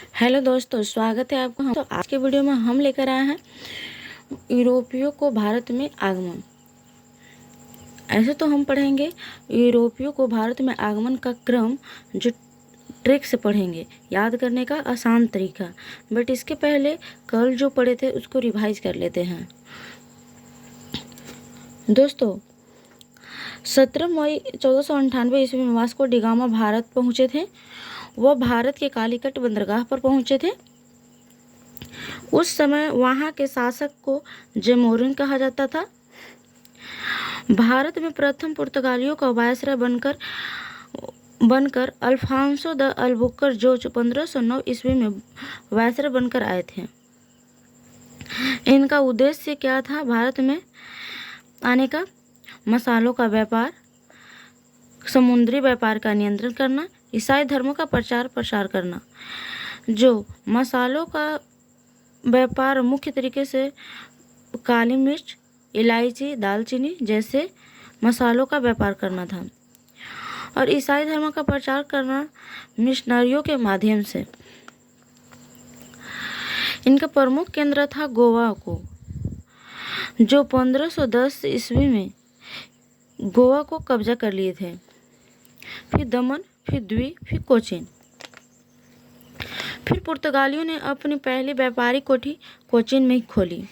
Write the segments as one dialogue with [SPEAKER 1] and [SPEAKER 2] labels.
[SPEAKER 1] Hello दोस्तों, स्वागत है आपका। तो आज के वीडियो में हम लेकर आए हैं यूरोपियों को भारत में आगमन। ऐसे तो हम पढ़ेंगे यूरोपियों को भारत में आगमन का क्रम, जो ट्रिक से पढ़ेंगे, याद करने का आसान तरीका। बट इसके पहले कल जो पढ़े थे उसको रिवाइज कर लेते हैं। दोस्तों, 17 मई 1498 ईस्वी में वास्को डी गामा भारत पहुँचे थे। वह भारत के कालीकट बंदरगाह पर पहुँचे थे। उस समय वहाँ के शासक को जेमोरिन कहा जाता था। भारत में प्रथम पुर्तगालियों का वायसराय बनकर अल्फांसो द अल्बुकर्क जो 1509 ईस्वी में वायसराय बनकर आए थे। इनका उद्देश्य क्या था? भारत में आने का मसालों का व्यापार, समुद्री व्यापार का नियंत्रण करना, ईसाई धर्म का प्रचार प्रसार करना। जो मसालों का व्यापार मुख्य तरीके से काली मिर्च, इलायची, दालचीनी जैसे मसालों का व्यापार करना था, और ईसाई धर्म का प्रचार करना मिशनरियों के माध्यम से। इनका प्रमुख केंद्र था गोवा को, जो 1510 ईस्वी में गोवा को कब्जा कर लिए थे। फिर दमन, फिर द्वीप, फिर कोचीन। फिर पुर्तगालियों ने अपनी पहली व्यापारिक कोठी कोचीन में खोली।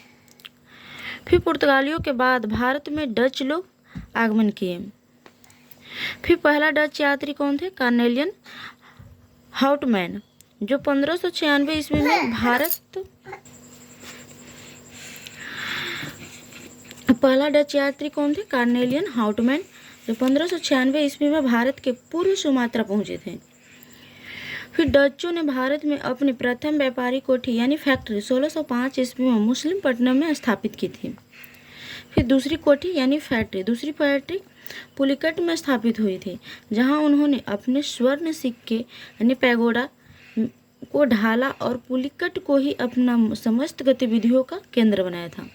[SPEAKER 1] फिर पुर्तगालियों के बाद भारत में डच लोग आगमन किए। फिर पहला डच यात्री कौन थे? कार्नेलियन हाउटमैन, जो 1596 ईस्वी में पहला डच यात्री कौन थे? कार्नेलियन हाउटमैन, जो 1596 ईस्वी में भारत के पूर्व सुमात्रा पहुंचे थे। फिर डच्चों ने भारत में अपनी प्रथम व्यापारिक कोठी यानी फैक्ट्री 1605 ईस्वी में मुस्लिमपट्टनम में स्थापित की थी। फिर दूसरी फैक्ट्री पुलिकट में स्थापित हुई थी, जहां उन्होंने अपने स्वर्ण सिक्के यानी पैगोडा को ढाला और पुलिकट को ही अपना समस्त गतिविधियों का केंद्र बनाया था।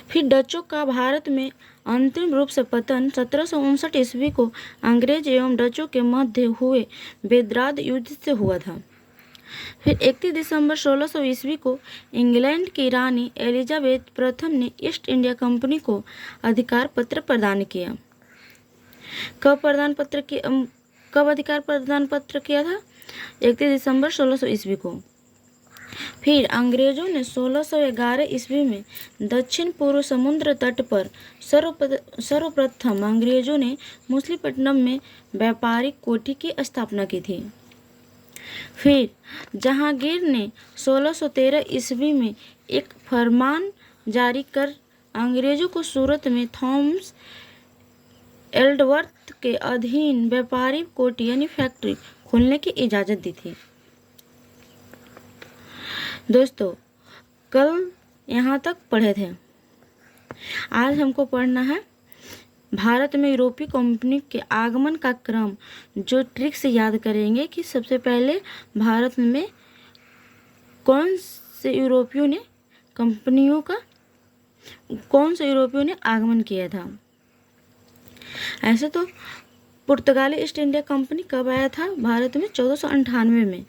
[SPEAKER 1] फिर डचों का भारत में अंतिम रूप से पतन 1759 ईस्वी को अंग्रेज एवं डचों के मध्य हुए बेदराद युद्ध से हुआ था। फिर 31 दिसंबर 1600 ईस्वी को इंग्लैंड की रानी एलिजाबेथ प्रथम ने ईस्ट इंडिया कंपनी को अधिकार पत्र प्रदान किया। कब अधिकार प्रदान पत्र किया था? 31 दिसंबर 1600 ईस्वी को। फिर अंग्रेजों ने 1611 ईस्वी में दक्षिण पूर्व समुद्र तट पर सर्वप्रथम अंग्रेजों ने मुसलीपट्टनम में व्यापारिक कोठी की स्थापना की थी। फिर जहांगीर ने 1613 ईस्वी में एक फरमान जारी कर अंग्रेजों को सूरत में थॉमस एल्डवर्थ के अधीन व्यापारिक कोठी यानी फैक्ट्री खोलने की इजाज़त दी थी। दोस्तों, कल यहाँ तक पढ़े थे। आज हमको पढ़ना है भारत में यूरोपीय कंपनी के आगमन का क्रम, जो ट्रिक से याद करेंगे कि सबसे पहले भारत में कौन से यूरोपियों ने आगमन किया था। ऐसे तो पुर्तगाली ईस्ट इंडिया कंपनी कब आया था भारत में? 1498 में,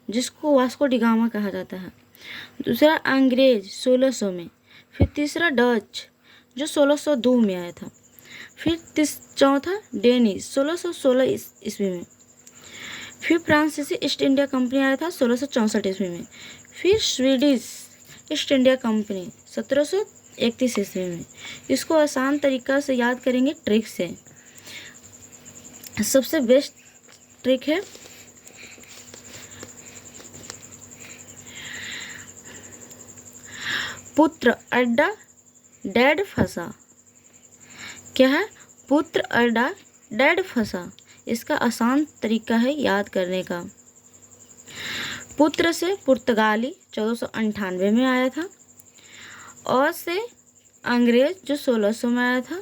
[SPEAKER 1] जिसको वास्को डी गामा कहा जाता है। दूसरा अंग्रेज 1600 में। फिर तीसरा डच जो 1602 में आया था। फिर चौथा डेनिश 1616 ईस्वी में। फिर फ्रांसीसी ईस्ट इंडिया कंपनी आया था 1664 ईस्वी में। फिर स्वीडिश ईस्ट इंडिया कंपनी 1731 ईस्वी में। इसको आसान तरीका से याद करेंगे ट्रिक से। सबसे बेस्ट ट्रिक है पुत्र अड्डा डैड फंसा। क्या है? पुत्र अड्डा डैड फंसा। इसका आसान तरीका है याद करने का। पुत्र से पुर्तगाली 1498 में आया था, और से अंग्रेज जो 1600 में आया था,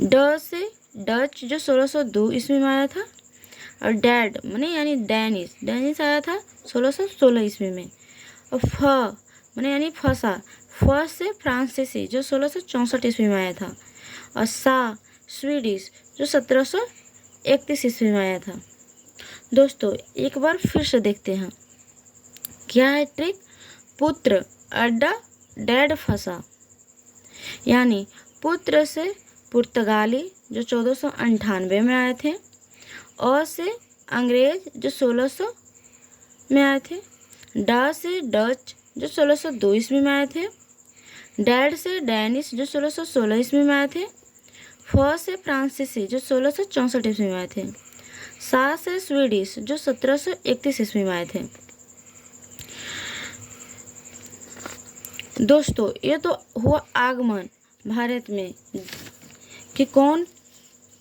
[SPEAKER 1] ड से डच जो 1602 ईस्वी में आया था, और डैड माने यानी डैनिश आया था 1616 ईस्वी में। और फ माने यानी फसा, फ से फ्रांसीसी जो 1664 ईस्वी में आया था। और सा स्वीडिश जो 1731 ईस्वी में आया था। दोस्तों एक बार फिर से देखते हैं क्या है ट्रिक। पुत्र अड्डा डैड फंसा, यानी पुत्र से पुर्तगाली जो 1498 में आए थे, और से अंग्रेज जो 1600 में आए थे, डा से डच जो 1602 ईस्वी में आए थे, डैड से डैनिश जो 1616 ईस्वी में आए थे, फ से फ्रांसीसी जो 1664 ईस्वी में आए थे, सा से स्वीडिश जो 1731 ईस्वी में आए थे। दोस्तों ये तो हुआ आगमन भारत में कि कौन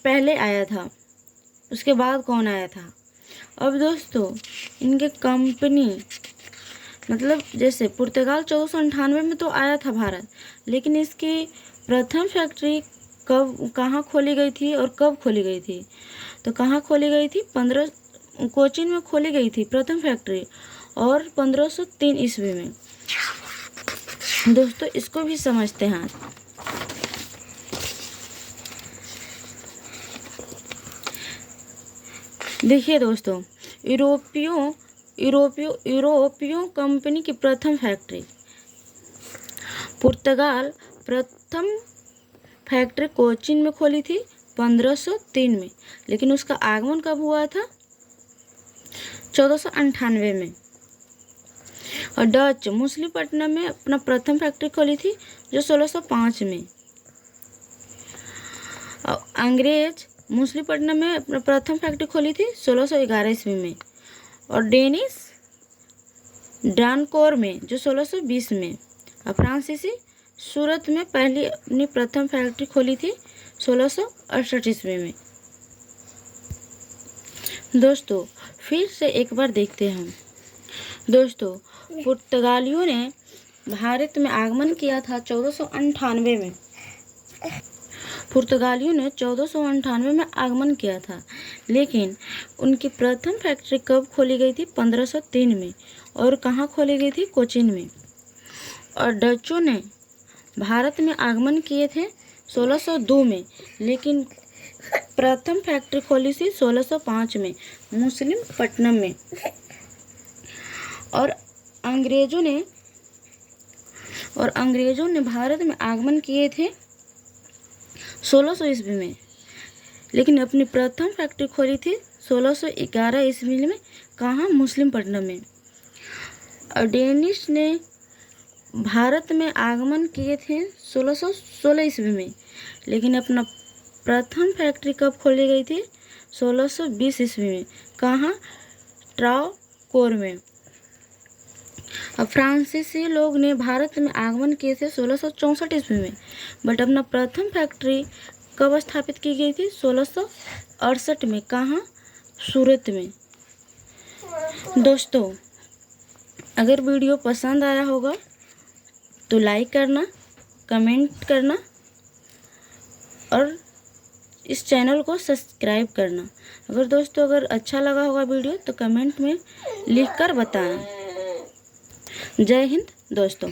[SPEAKER 1] पहले आया था, उसके बाद कौन आया था। अब दोस्तों इनके कंपनी मतलब जैसे पुर्तगाल 1498 में तो आया था भारत, लेकिन इसकी प्रथम फैक्ट्री कब कहाँ खोली गई थी और कब खोली गई थी। तो कहाँ खोली गई थी, कोचीन में खोली गई थी प्रथम फैक्ट्री, और 1503 ईस्वी में। दोस्तों इसको भी समझते हैं। देखिए दोस्तों, यूरोपियों कंपनी की प्रथम फैक्ट्री, पुर्तगाल प्रथम फैक्ट्री कोचीन में खोली थी 1503 में, लेकिन उसका आगमन कब हुआ था, 1498 में। और डच मछलीपट्टनम में अपना प्रथम फैक्ट्री खोली थी जो 1605 में। और अंग्रेज मछलीपट्टनम में अपना प्रथम फैक्ट्री खोली थी 1611 ईस्वी में। और डेनिश डानकोर में जो 1620 में। और फ्रांसीसी सूरत में पहली अपनी प्रथम फैक्ट्री खोली थी 1668 ईस्वी में। दोस्तों फिर से एक बार देखते हैं हम। दोस्तों पुर्तगालियों ने भारत में आगमन किया था 1498 में। पुर्तगालियों ने 1498 में आगमन किया था, लेकिन उनकी प्रथम फैक्ट्री कब खोली गई थी, 1503 में। और कहाँ खोली गई थी, कोचीन में। और डचों ने भारत में आगमन किए थे 1602 में, लेकिन प्रथम फैक्ट्री खोली थी 1605 में मछलीपट्टनम में। और अंग्रेजों ने भारत में आगमन किए थे 1600 ईस्वी में, लेकिन अपनी प्रथम फैक्ट्री खोली थी 1611 ईस्वी में। कहाँ, मछलीपट्टनम में। और डेनिश ने भारत में आगमन किए थे 1616 ईस्वी में, लेकिन अपना प्रथम फैक्ट्री कब खोली गई थी, 1620 ईस्वी में। कहाँ, ट्रावकोर में। अब फ्रांसीसी लोग ने भारत में आगमन किए थे 1664 ईस्वी में, बट अपना प्रथम फैक्ट्री कब स्थापित की गई थी, 1668 में। कहाँ, सूरत में। दोस्तों अगर वीडियो पसंद आया होगा तो लाइक करना, कमेंट करना और इस चैनल को सब्सक्राइब करना। अगर अच्छा लगा होगा वीडियो तो कमेंट में लिखकर बताना। जय हिंद दोस्तों।